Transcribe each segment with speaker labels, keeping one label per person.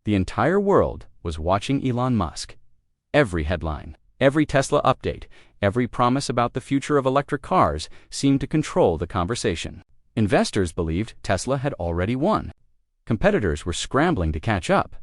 Speaker 1: The entire world was watching Elon Musk. Every headline, every Tesla update, every promise about the future of electric cars seemed to control the conversation. Investors believed Tesla had already won. Competitors were scrambling to catch up.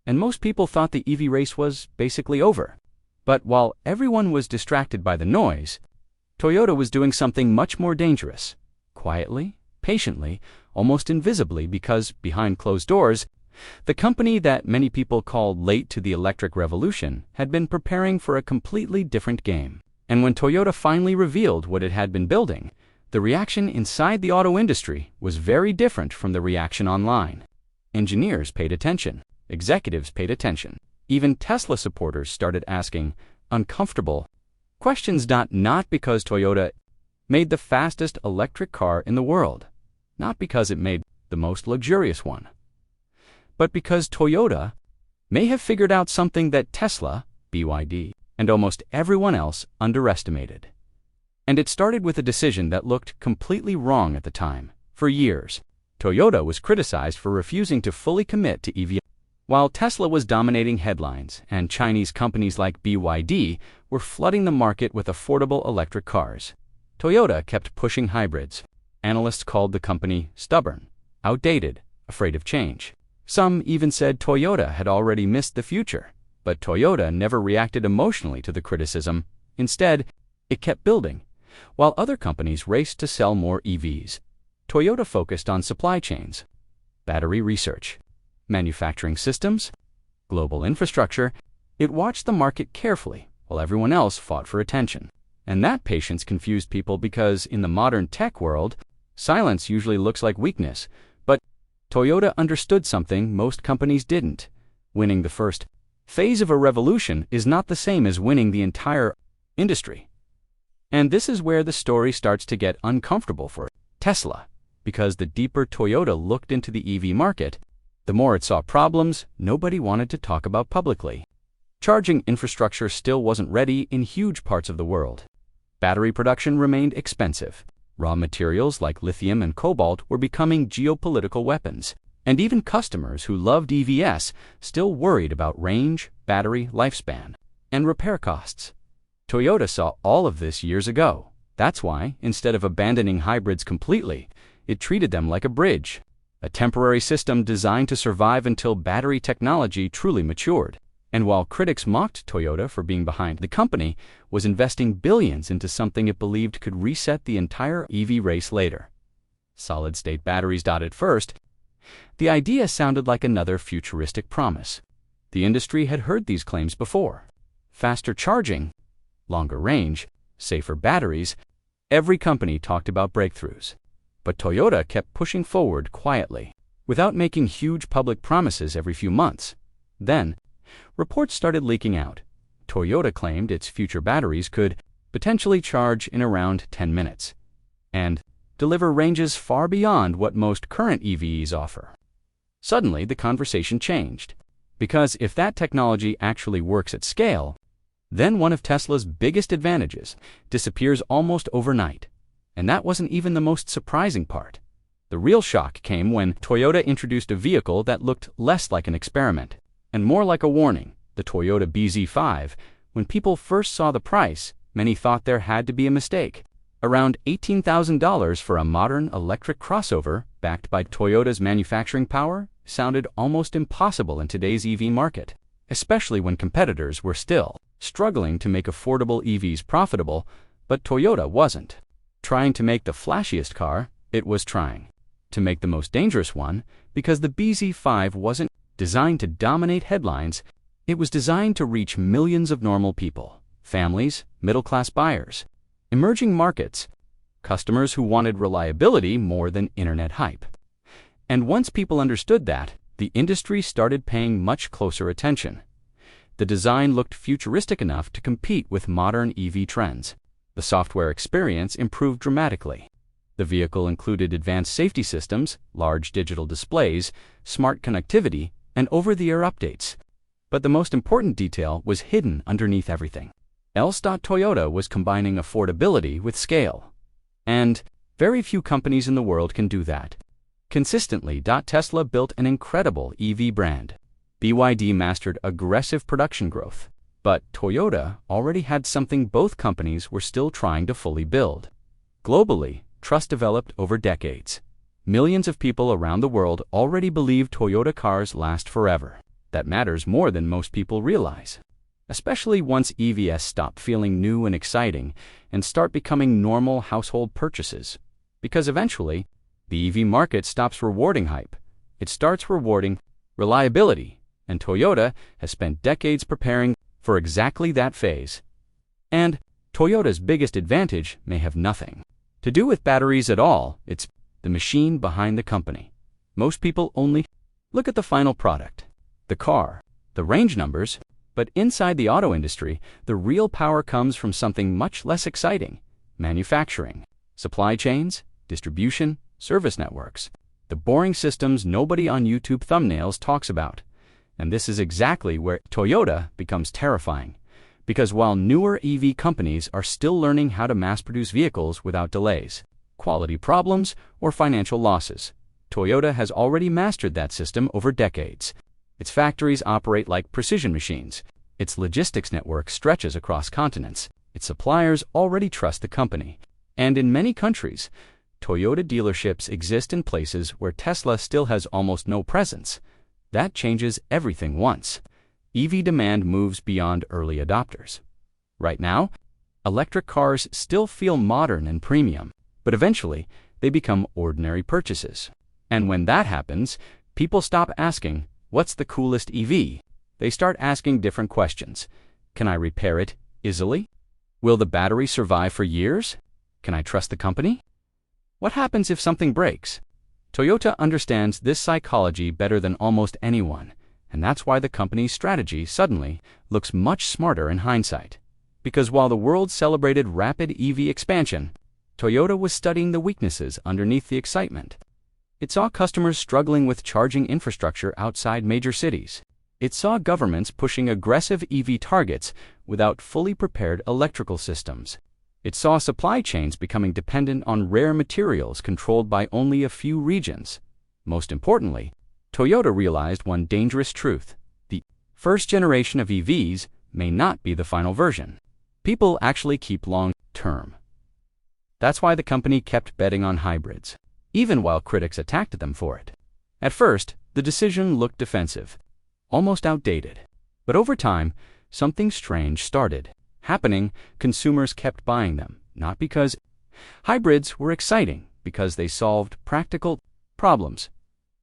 Speaker 1: And most people thought the EV race was basically over. But while everyone was distracted by the noise, Toyota was doing something much more dangerous. Quietly, patiently, almost invisibly, because behind closed doors, the company that many people called late to the electric revolution had been preparing for a completely different game. And when Toyota finally revealed what it had been building, the reaction inside the auto industry was very different from the reaction online. Engineers paid attention. Executives paid attention. Even Tesla supporters started asking uncomfortable questions, not because Toyota made the fastest electric car in the world, not because it made the most luxurious one, but because Toyota may have figured out something that Tesla, BYD, and almost everyone else underestimated. And it started with a decision that looked completely wrong at the time. For years, Toyota was criticized for refusing to fully commit to EV. While Tesla was dominating headlines and Chinese companies like BYD were flooding the market with affordable electric cars, Toyota kept pushing hybrids. Analysts called the company stubborn, outdated, afraid of change. Some even said Toyota had already missed the future. But Toyota never reacted emotionally to the criticism. Instead, it kept building. While other companies raced to sell more EVs, Toyota focused on supply chains, battery research, manufacturing systems, global infrastructure. It watched the market carefully while everyone else fought for attention. And that patience confused people because in the modern tech world, silence usually looks like weakness. But Toyota understood something most companies didn't. Winning the first phase of a revolution is not the same as winning the entire industry. And this is where the story starts to get uncomfortable for Tesla, because the deeper Toyota looked into the EV market, the more it saw problems nobody wanted to talk about publicly. Charging infrastructure still wasn't ready in huge parts of the world. Battery production remained expensive. Raw materials like lithium and cobalt were becoming geopolitical weapons. And even customers who loved EVs still worried about range, battery lifespan, and repair costs. Toyota saw all of this years ago. That's why, instead of abandoning hybrids completely, it treated them like a bridge, a temporary system designed to survive until battery technology truly matured. And while critics mocked Toyota for being behind, the company was investing billions into something it believed could reset the entire EV race later. Solid-state batteries. At first, the idea sounded like another futuristic promise. The industry had heard these claims before. Faster charging, longer range, safer batteries. Every company talked about breakthroughs. But Toyota kept pushing forward quietly, without making huge public promises every few months. Then, reports started leaking out. Toyota claimed its future batteries could potentially charge in around 10 minutes and deliver ranges far beyond what most current EVs offer. Suddenly, the conversation changed, because if that technology actually works at scale, then one of Tesla's biggest advantages disappears almost overnight. And that wasn't even the most surprising part. The real shock came when Toyota introduced a vehicle that looked less like an experiment and more like a warning, the Toyota bZ5. When people first saw the price, many thought there had to be a mistake. Around $18,000 for a modern electric crossover backed by Toyota's manufacturing power sounded almost impossible in today's EV market, especially when competitors were still struggling to make affordable EVs profitable. But Toyota wasn't trying to make the flashiest car, it was trying to make the most dangerous one, because the bZ5 wasn't designed to dominate headlines. It was designed to reach millions of normal people, families, middle-class buyers, emerging markets, customers who wanted reliability more than internet hype. And once people understood that, the industry started paying much closer attention. The design looked futuristic enough to compete with modern EV trends. The software experience improved dramatically. The vehicle included advanced safety systems, large digital displays, smart connectivity, and over-the-air updates. But the most important detail was hidden underneath everything else. Toyota was combining affordability with scale. And very few companies in the world can do that consistently. Tesla built an incredible EV brand. BYD mastered aggressive production growth. But Toyota already had something both companies were still trying to fully build. Globally, trust developed over decades. Millions of people around the world already believe Toyota cars last forever. That matters more than most people realize, especially once EVs stop feeling new and exciting and start becoming normal household purchases. Because eventually, the EV market stops rewarding hype. It starts rewarding reliability, and Toyota has spent decades preparing for exactly that phase. And Toyota's biggest advantage may have nothing to do with batteries at all. It's the machine behind the company. Most people only look at the final product, the car, the range numbers, but inside the auto industry, the real power comes from something much less exciting: manufacturing, supply chains, distribution, service networks, the boring systems nobody on YouTube thumbnails talks about. And this is exactly where Toyota becomes terrifying, because while newer EV companies are still learning how to mass-produce vehicles without delays, quality problems, or financial losses, Toyota has already mastered that system over decades. Its factories operate like precision machines. Its logistics network stretches across continents. Its suppliers already trust the company. And in many countries, Toyota dealerships exist in places where Tesla still has almost no presence. That changes everything once EV demand moves beyond early adopters. Right now, electric cars still feel modern and premium, but eventually they become ordinary purchases. And when that happens, people stop asking, "What's the coolest EV?" They start asking different questions. Can I repair it easily? Will the battery survive for years? Can I trust the company? What happens if something breaks? Toyota understands this psychology better than almost anyone, and that's why the company's strategy suddenly looks much smarter in hindsight. Because while the world celebrated rapid EV expansion, Toyota was studying the weaknesses underneath the excitement. It saw customers struggling with charging infrastructure outside major cities. It saw governments pushing aggressive EV targets without fully prepared electrical systems. It saw supply chains becoming dependent on rare materials controlled by only a few regions. Most importantly, Toyota realized one dangerous truth: the first generation of EVs may not be the final version. People actually keep long-term. That's why the company kept betting on hybrids, even while critics attacked them for it. At first, the decision looked defensive, almost outdated. But over time, something strange started happening. Consumers kept buying them, not because hybrids were exciting, because they solved practical problems.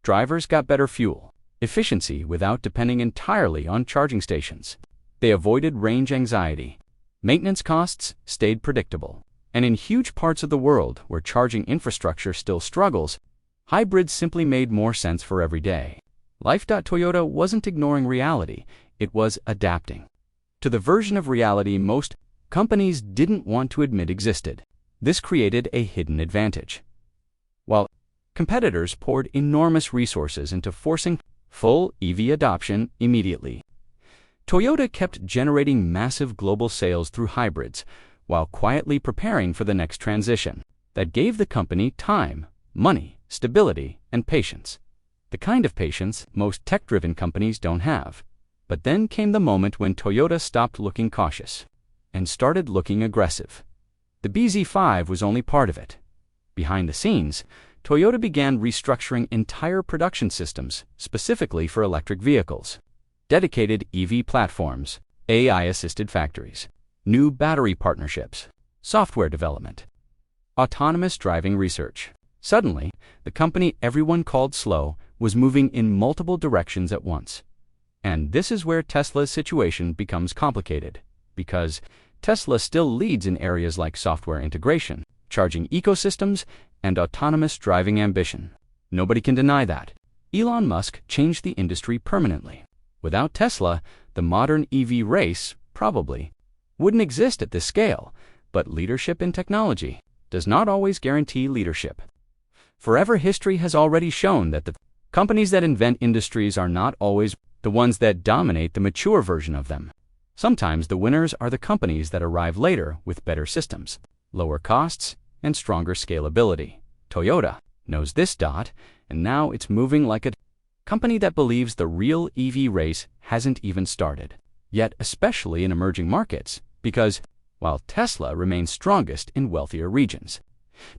Speaker 1: Drivers got better fuel efficiency without depending entirely on charging stations. They avoided range anxiety. Maintenance costs stayed predictable. And in huge parts of the world where charging infrastructure still struggles, hybrids simply made more sense for every day. Toyota wasn't ignoring reality, it was adapting to the version of reality most companies didn't want to admit existed. This created a hidden advantage. While competitors poured enormous resources into forcing full EV adoption immediately, Toyota kept generating massive global sales through hybrids while quietly preparing for the next transition. That gave the company time, money, stability, and patience. The kind of patience most tech-driven companies don't have. But then came the moment when Toyota stopped looking cautious and started looking aggressive. The BZ5 was only part of it. Behind the scenes, Toyota began restructuring entire production systems specifically for electric vehicles. Dedicated EV platforms, AI-assisted factories, new battery partnerships, software development, autonomous driving research. Suddenly, the company everyone called slow was moving in multiple directions at once. And this is where Tesla's situation becomes complicated, because Tesla still leads in areas like software integration, charging ecosystems, and autonomous driving ambition. Nobody can deny that. Elon Musk changed the industry permanently. Without Tesla, the modern EV race probably wouldn't exist at this scale, but leadership in technology does not always guarantee leadership. Forever history has already shown that the companies that invent industries are not always the ones that dominate the mature version of them. Sometimes the winners are the companies that arrive later with better systems, lower costs, and stronger scalability. Toyota knows this, and now it's moving like a Company that believes the real EV race hasn't even started, yet especially in emerging markets, because while Tesla remains strongest in wealthier regions,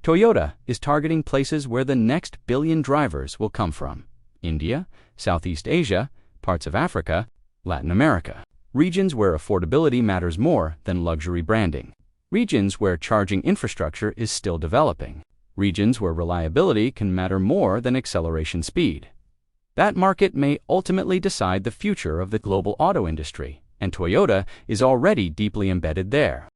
Speaker 1: Toyota is targeting places where the next billion drivers will come from: India, Southeast Asia, parts of Africa, Latin America. Regions where affordability matters more than luxury branding. Regions where charging infrastructure is still developing. Regions where reliability can matter more than acceleration speed. That market may ultimately decide the future of the global auto industry, and Toyota is already deeply embedded there.